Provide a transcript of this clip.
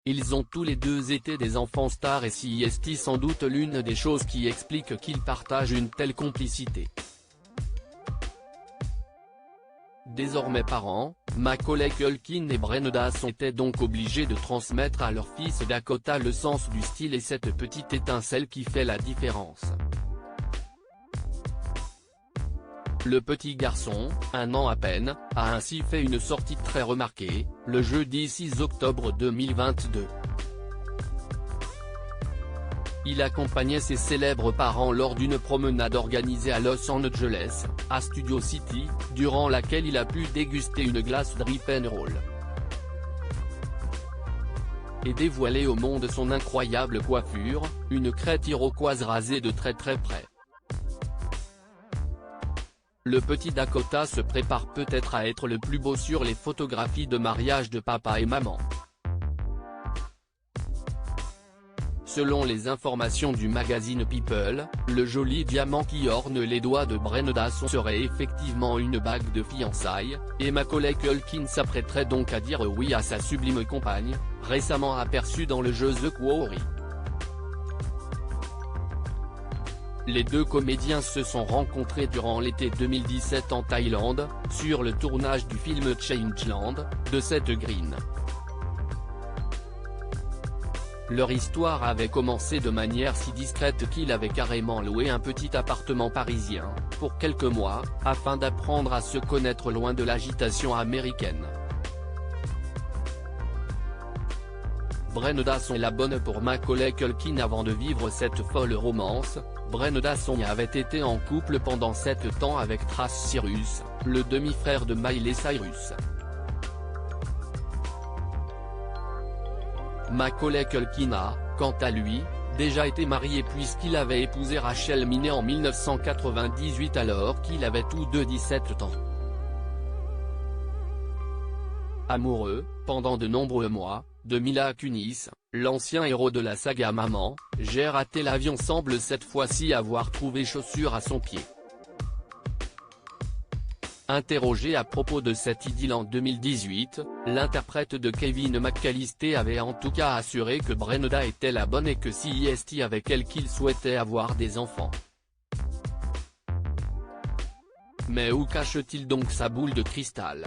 Ils ont tous les deux été des enfants stars et c'est sans doute l'une des choses qui explique qu'ils partagent une telle complicité. Désormais parents, Macaulay Culkin et Brenda étaient donc obligés de transmettre à leur fils Dakota le sens du style et cette petite étincelle qui fait la différence. Le petit garçon, 1 an à peine, a ainsi fait une sortie très remarquée, le jeudi 6 octobre 2022. Il accompagnait ses célèbres parents lors d'une promenade organisée à Los Angeles, à Studio City, durant laquelle il a pu déguster une glace Drip & Roll. Et dévoiler au monde son incroyable coiffure, une crête iroquoise rasée de très près. Le petit Dakota se prépare peut-être à être le plus beau sur les photographies de mariage de papa et maman. Selon les informations du magazine People, le joli diamant qui orne les doigts de Brenda serait effectivement une bague de fiançailles, et Macaulay Culkin s'apprêterait donc à dire oui à sa sublime compagne, récemment aperçue dans le jeu The Quarry. Les deux comédiens se sont rencontrés durant l'été 2017 en Thaïlande, sur le tournage du film Changeland, de Seth Green. Leur histoire avait commencé de manière si discrète qu'il avait carrément loué un petit appartement parisien, pour quelques mois, afin d'apprendre à se connaître loin de l'agitation américaine. Brenda est la bonne pour Macaulay Culkin. Avant de vivre cette folle romance, Brenda avait été en couple pendant 7 ans avec Trace Cyrus, le demi-frère de Miley Cyrus. Macaulay Culkin a, quant à lui, déjà été marié puisqu'il avait épousé Rachel Miney en 1998 alors qu'ils avaient tous deux 17 ans. Amoureux, pendant de nombreux mois, de Mila Kunis, l'ancien héros de la saga Maman, j'ai raté l'avion semble cette fois-ci avoir trouvé chaussure à son pied. Interrogé à propos de cette idylle en 2018, l'interprète de Kevin McAllister avait en tout cas assuré que Brenda était la bonne et que c'est avec elle qu'il souhaitait avoir des enfants. Mais où cache-t-il donc sa boule de cristal ?